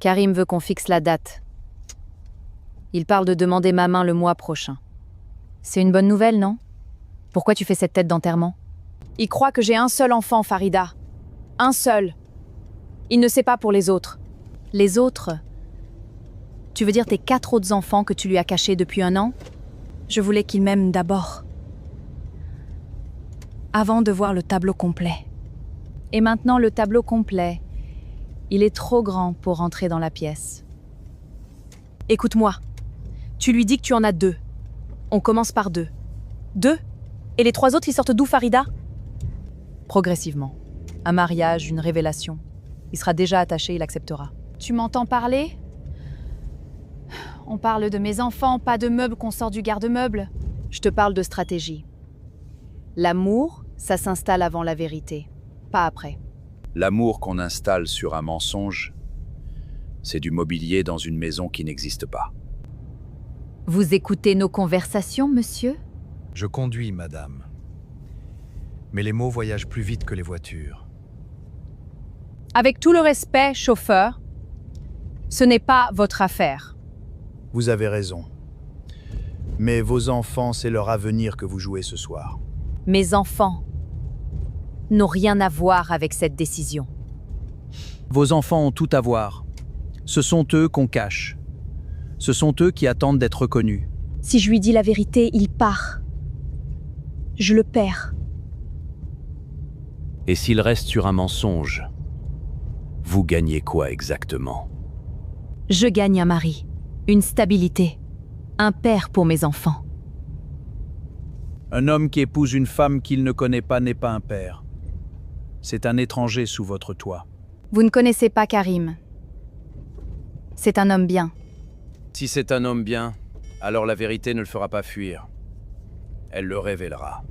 Karim veut qu'on fixe la date. Il parle de demander ma main le mois prochain. C'est une bonne nouvelle, non? Pourquoi tu fais cette tête d'enterrement? Il croit que j'ai un seul enfant, Farida. Un seul. Il ne sait pas pour les autres. Les autres? Tu veux dire tes 4 autres enfants que tu lui as cachés depuis 1 an? Je voulais qu'il m'aime d'abord. Avant de voir le tableau complet. Et maintenant le tableau complet. Il est trop grand pour rentrer dans la pièce. Écoute-moi. Tu lui dis que tu en as 2. On commence par 2. 2? Et les 3 autres, ils sortent d'où, Farida? Progressivement. Un mariage, une révélation. Il sera déjà attaché, il acceptera. Tu m'entends parler? On parle de mes enfants, pas de meubles qu'on sort du garde-meuble. Je te parle de stratégie. L'amour, ça s'installe avant la vérité, pas après. L'amour qu'on installe sur un mensonge, c'est du mobilier dans une maison qui n'existe pas. Vous écoutez nos conversations, monsieur? Je conduis, madame. Mais les mots voyagent plus vite que les voitures. Avec tout le respect, chauffeur, ce n'est pas votre affaire. Vous avez raison. Mais vos enfants, c'est leur avenir que vous jouez ce soir. Mes enfants n'ont rien à voir avec cette décision. Vos enfants ont tout à voir. Ce sont eux qu'on cache. Ce sont eux qui attendent d'être reconnus. Si je lui dis la vérité, il part. Je le perds. Et s'il reste sur un mensonge, vous gagnez quoi exactement? Je gagne un mari, une stabilité, un père pour mes enfants. Un homme qui épouse une femme qu'il ne connaît pas n'est pas un père. C'est un étranger sous votre toit. Vous ne connaissez pas Karim. C'est un homme bien. Si c'est un homme bien, alors la vérité ne le fera pas fuir. Elle le révélera.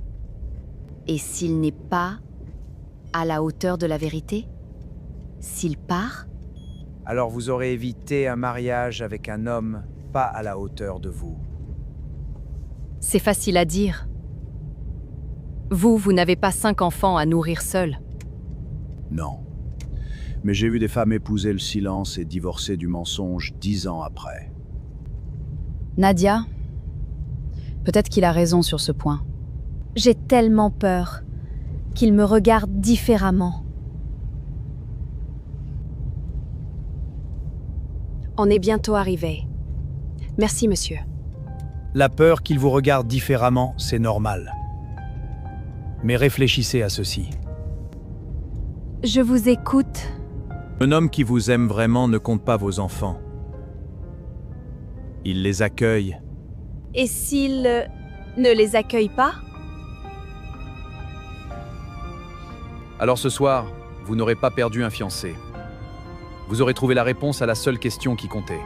Et s'il n'est pas à la hauteur de la vérité? S'il part? Alors vous aurez évité un mariage avec un homme pas à la hauteur de vous. C'est facile à dire. Vous n'avez pas 5 enfants à nourrir seul. Non. Mais j'ai vu des femmes épouser le silence et divorcer du mensonge 10 ans après. Nadia, peut-être qu'il a raison sur ce point. J'ai tellement peur qu'il me regarde différemment. On est bientôt arrivé. Merci, monsieur. La peur qu'il vous regarde différemment, c'est normal. Mais réfléchissez à ceci. Je vous écoute. Un homme qui vous aime vraiment ne compte pas vos enfants. Il les accueille. Et s'il ne les accueille pas? Alors ce soir, vous n'aurez pas perdu un fiancé. Vous aurez trouvé la réponse à la seule question qui comptait.